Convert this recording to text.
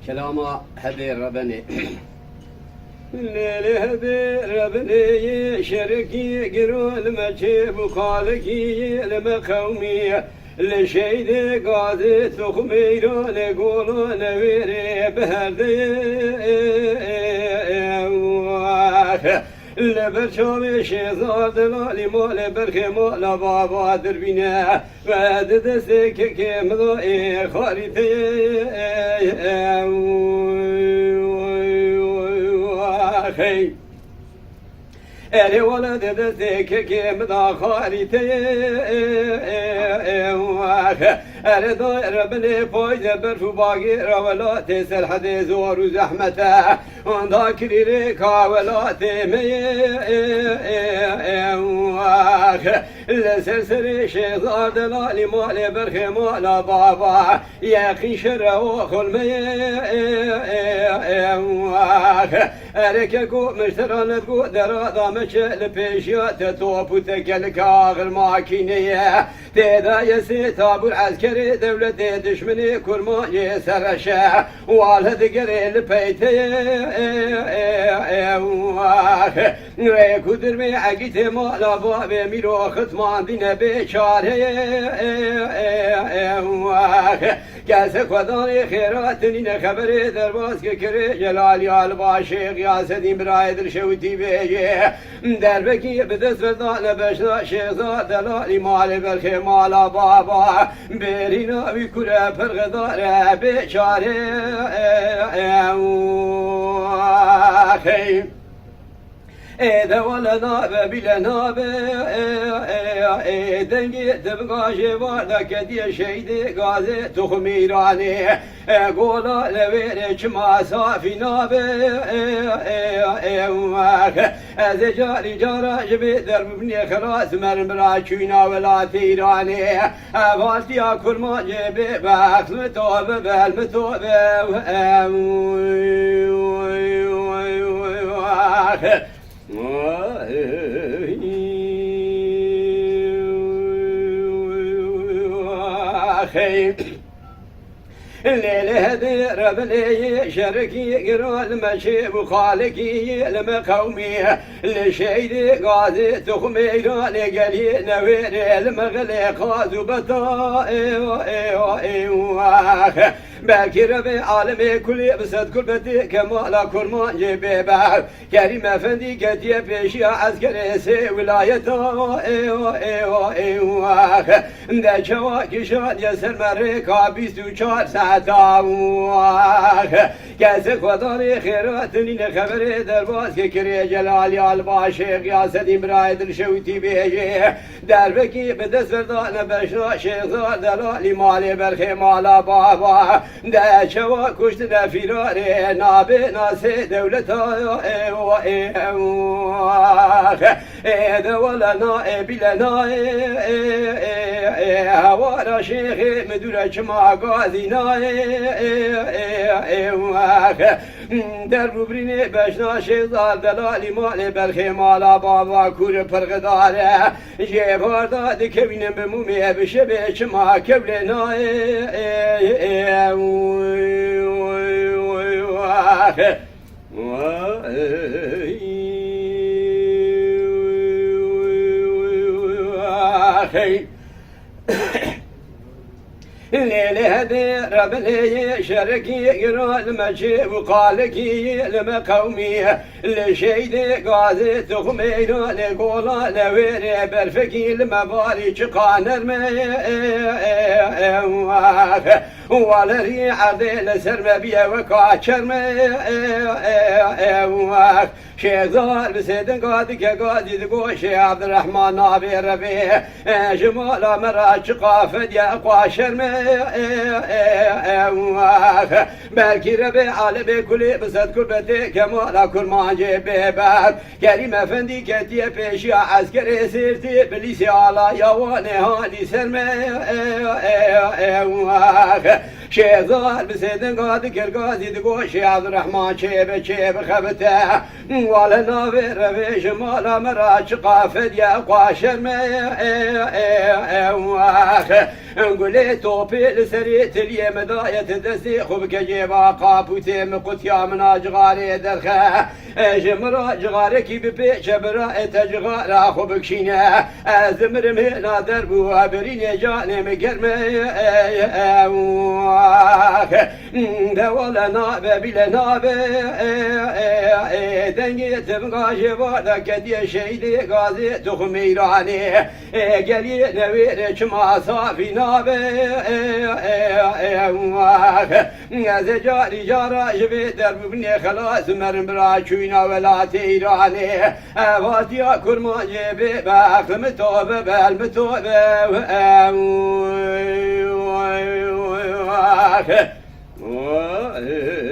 كلامه هدي ربني الليل هدي ربني شركي قرول مجيب وخالقي لمقومي لشيد قاضي تخميرون يقولون ويري بهدي لبرشوم شيزار دلالي مال برخي مال بابا دربينا بعد دستك كم ضوئي خارطي أري ولد دستك كم ضا خارطي أري داير بني فايز برفو باقي رولات سرحد زور وزحمته ونداك ريكا ولاتي لسرسري شيزار دلالي مالي برخي مالا بابا يا خي شر وخل أريك كو مشتران تقو درادا مشل بيشيات توب وتكلك آخر ماكينية تيدا يسي تابو العسكري دولة دشمني كل ما يسرشا والهد قريل بيتي ويكو درمي عقيتي مالا بابي ميرو ختمان دينا بيشاري كاسك وداني خيراتني خبري درباس كري جلالي الباشي غياسدين برايد الشوتي بيجي دربكي بدس فردان بشنا شيخزاد دلالي مالي بالخي مالا بابا بيرينا بكرة فرغدار بيشاري إذا ولا ناب بلا ناب دنجي تبقى جوار كدي شيدي غازي تخميراني قولا لويرك ما صافي ناب از جاري جارا جبي درب بني خلاص مرمرا چوينا ولا تيراني فالتي كل ما جبي باخ متوب بالمتوب الليل هدي ربني شركي قرال مشي وخالقي لمقومي لشيدي قاضي تخميران قلي نويري المغلي قاضي بطا باكي ربي عالمي كلي بسد كل بدي كمالا كرمان جيبي باب كريم افندي كتيا بيشي عسكري سي ولايتا دا شواكي شاد يسر مريكا بيستو چار ساعتا كاسك وداني خيراتني خبري درباس كري جلالي الباشي غياسدين برايد الشوتي بيجي دربكي بدس فردان بشنا شيخزار دلالي مالي برخي مالا بابا دا شوا كشت دا فيراري نابي ناسي دولتا دا ولا نائب لنا هوارا شيخي مدورة شما قاضي دربو بريني بشنا شيخزار دلالي مالي برخي مالا بابا كور پرغداره جيبار داد كبين بمومي بشبه شما كبلنا الليل هدي ربني شركي قرال مجي وقالكي لمقومي لشيدي قاضي تخميرون قولا لويري برفكي المباري شقان ولري عدي لسر مبيا وكاشر شيخزار بسيدن قاضي كقاضي دقوشي عبد الرحمن نابي ربي جمال مرا شقافد يا قاشر بلكي ربي عالمي كلي بسد كل بدي كمالا كل ما جيبي باب كريم افندي كتيا بيشي عسكري سيرتي بليسي على يواني هاني سرمي شيزار بسيدن قاد كرقازي دقو شي عبد الرحمن شيب خبته ولا نافر في شمال مراش قافد يا قاشر ما نقولي توبي لسريت اليم ضاية دسي خبك جيبا قابوتي مقتيا من أجغاري درخه جمرا جغاري كي ببيش براء تجغارا خبك شينا أزمر مهنا دربو بريني جاني مقرمي دولا نابه بلا نابه دنگیت بقاش بادا کدی شیدی غازی تخم ایرانی گلی نویر چما صافی نابه از جاری جارا جبه در ببنی خلاص مرم برا چوینا ولات ایرانی واتیا کرما جبه بخلم توبه بلم توبه Oh,